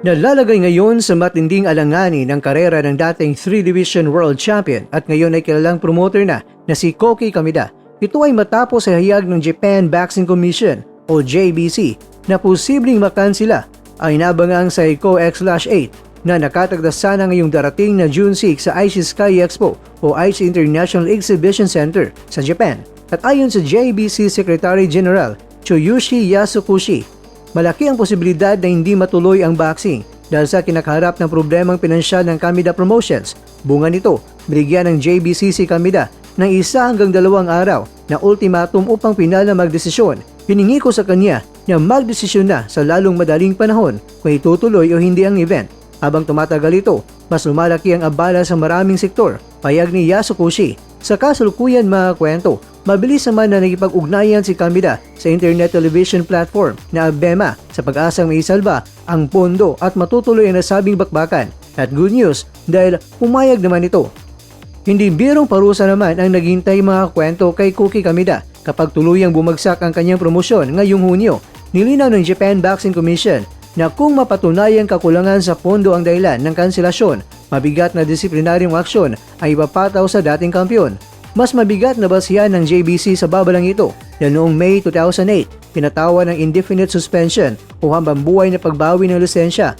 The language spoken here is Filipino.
Nalalagay ngayon sa matinding alanganin ng karera ng dating 3-division world champion at ngayon ay kilalang promoter na si Koki Kameda. Ito ay matapos sa hayag ng Japan Boxing Commission o JBC na posibleng makansila ang inabangang Saiko X/8 na nakatagda sana ngayong darating na June 6 sa Aichi Sky Expo o Aichi International Exhibition Center sa Japan. At ayon sa JBC Secretary General Tsuyoshi Yasukushi, malaki ang posibilidad na hindi matuloy ang boxing dahil sa kinakaharap ng problemang pinansyal ng Kameda Promotions. Bunga nito, binigyan ng JBC si Kameda ng 1 hanggang 2 araw na ultimatum upang pinal na magdesisyon. Hiningi ko sa kanya na magdesisyon na sa lalong madaling panahon kung itutuloy o hindi ang event. Habang tumatagal ito, mas lumalaki ang abala sa maraming sektor, payag ni Yasukushi. Sa kasalukuyan mga kwento, mabilis naman na nakipag-ugnayan si Kameda sa internet television platform na ABEMA sa pag-asang maisalba ang pondo at matutuloy ang nasabing bakbakan. At good news dahil pumayag naman ito. Hindi birong parusa naman ang naghintay mga kwento kay Koki Kameda kapag tuluyang bumagsak ang kanyang promosyon ngayong Hunyo. Nilinaw ng Japan Boxing Commission na kung mapatunayan kakulangan sa pondo ang dahilan ng kanselasyon, mabigat na disiplinaryong aksyon ay ipapataw sa dating kampiyon. Mas mabigat na basihan ng JBC sa babalang ito na noong May 2008, pinatawa ng indefinite suspension o hambang buhay na pagbawi ng lisensya